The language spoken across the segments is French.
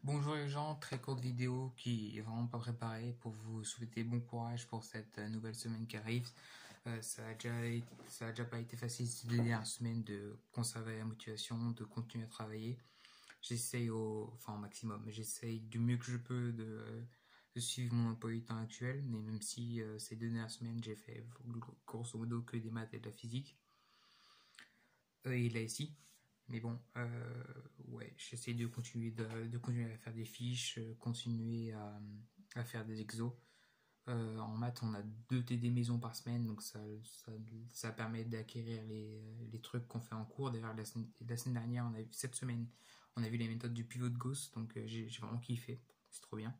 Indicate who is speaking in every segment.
Speaker 1: Bonjour les gens, très courte vidéo qui est vraiment pas préparée pour vous souhaiter bon courage pour cette nouvelle semaine qui arrive. Ça a déjà pas été facile ces 2 dernières semaines de conserver la motivation, de continuer à travailler. J'essaye au maximum, j'essaye du mieux que je peux de suivre mon emploi du temps actuel, mais même si ces 2 dernières semaines j'ai fait grosso modo que des maths et de la physique, et là ici. Mais bon, ouais, j'essaie de continuer à faire des fiches, continuer à faire des exos. En maths, on a 2 TD maison par semaine, donc ça permet d'acquérir les trucs qu'on fait en cours. D'ailleurs, la semaine dernière, cette semaine, on a vu les méthodes du pivot de Gauss, donc j'ai vraiment kiffé, c'est trop bien.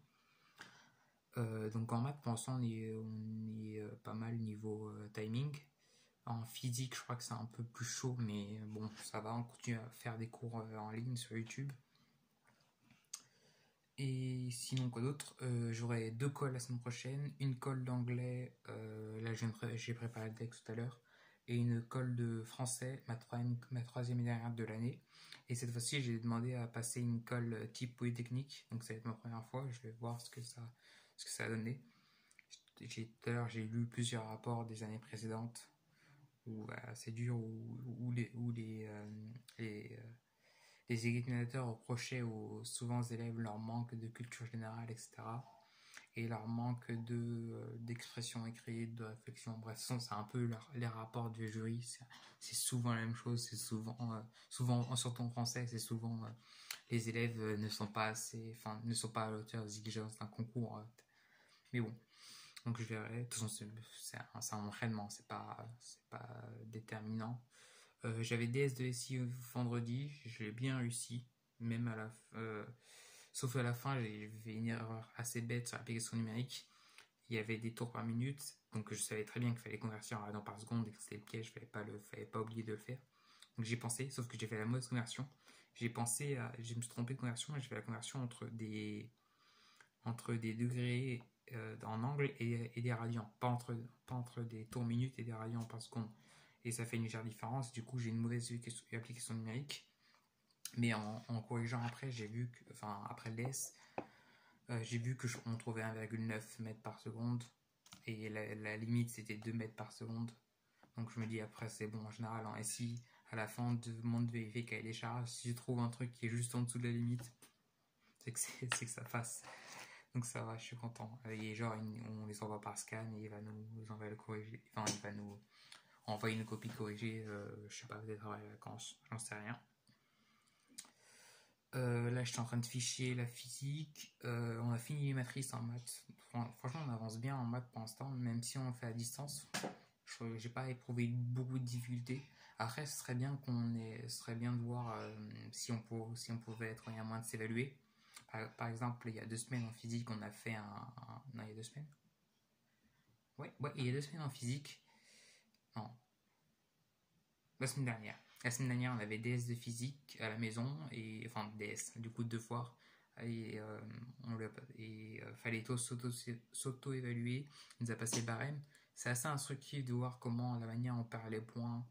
Speaker 1: Donc en maths, pour l'instant, on est pas mal niveau timing. En physique, je crois que c'est un peu plus chaud, mais bon, ça va, on continue à faire des cours en ligne sur YouTube. Et sinon, quoi d'autre? J'aurai 2 calls la semaine prochaine, une call d'anglais, là j'ai préparé le texte tout à l'heure, et une call de français, ma troisième et dernière de l'année. Et cette fois-ci, j'ai demandé à passer une call type polytechnique, donc ça va être ma première fois, je vais voir ce que ça a donné. Tout à l'heure, j'ai lu plusieurs rapports des années précédentes où c'est dur, les examinateurs reprochaient souvent aux élèves leur manque de culture générale, etc. Et leur manque d'expression écrite, de réflexion. Bref, c'est un peu les rapports du jury. C'est souvent la même chose. C'est souvent, surtout en français, c'est souvent les élèves ne sont pas à l'auteur des exigences d'un concours. Mais bon, donc je verrai. De toute façon, c'est un entraînement, c'est pas déterminant. J'avais DS de SI vendredi, je l'ai bien réussi, même sauf à la fin, j'ai fait une erreur assez bête sur l'application numérique. Il y avait des tours par minute, donc je savais très bien qu'il fallait convertir en radans par seconde et que c'était le piège, fallait pas oublier de le faire. Donc j'ai pensé, sauf que j'ai fait la mauvaise conversion. Je me suis trompé de conversion et j'ai fait la conversion entre des degrés en angle et des radians, pas entre des tours minutes et des radians par seconde. Et ça fait une légère différence. Du coup, j'ai une mauvaise application numérique. Mais en corrigeant après, après le DS, j'ai vu on trouvait 1,9 mètres par seconde. Et la limite, c'était 2 mètres par seconde. Donc je me dis, après, c'est bon. En général, en SI, à la fin, on demande de vérifier cahier des charges. Si je trouve un truc qui est juste en dessous de la limite, c'est que ça passe. Donc ça va, je suis content. Et genre, on les envoie par scan et il va nous envoyer le corriger. Enfin, il va nous envoyer une copie corrigée, je sais pas, peut-être à les vacances, j'en sais rien. Là, je suis en train de ficher la physique. On a fini les matrices en maths. Franchement, on avance bien en maths pour l'instant, même si on le fait à distance. J'ai pas éprouvé beaucoup de difficultés. Après, ce serait bien de voir si on pouvait être moyen moins de s'évaluer. Par exemple, il y a 2 semaines en physique, on a fait non, il y a 2 semaines. Ouais, il y a 2 semaines en physique. Non, la semaine dernière. La semaine dernière, on avait DS de physique à la maison, enfin DS, du coup, 2 fois. Et fallait s'auto-évaluer. Il nous a passé le barème. C'est assez instructif de voir comment, la manière on perd les points,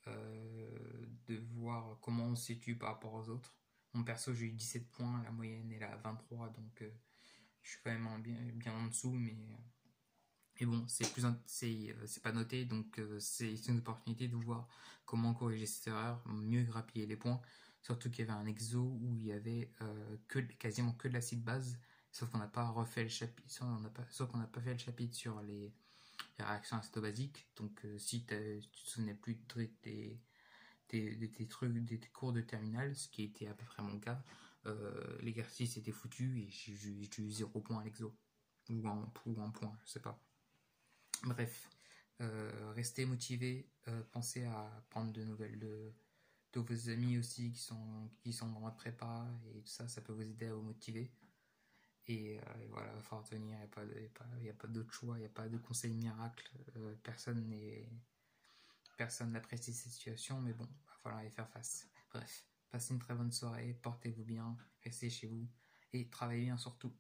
Speaker 1: de voir comment on se situe par rapport aux autres. Mon perso, j'ai eu 17 points, la moyenne est là à 23, donc je suis quand même bien en dessous, mais bon, c'est pas noté, donc c'est une opportunité de voir comment corriger cette erreur, mieux grappiller les points. Surtout qu'il y avait un exo où il y avait quasiment que de l'acide base, sauf qu'on n'a pas refait le chapitre, sauf qu'on n'a pas fait le chapitre sur les réactions acétobasiques. Donc si tu te souvenais plus de tes cours de terminale, ce qui était à peu près mon cas, l'exercice était foutu et j'ai eu 0 point à l'exo. Ou un point, je sais pas. Bref, restez motivés, pensez à prendre de nouvelles de vos amis aussi qui sont dans votre prépa et tout ça, ça peut vous aider à vous motiver. Et voilà, il va falloir tenir, il n'y a pas d'autre choix, il n'y a pas de conseil miracle, personne n'apprécie cette situation, mais bon, il va falloir y faire face. Bref, passez une très bonne soirée, portez-vous bien, restez chez vous et travaillez bien surtout.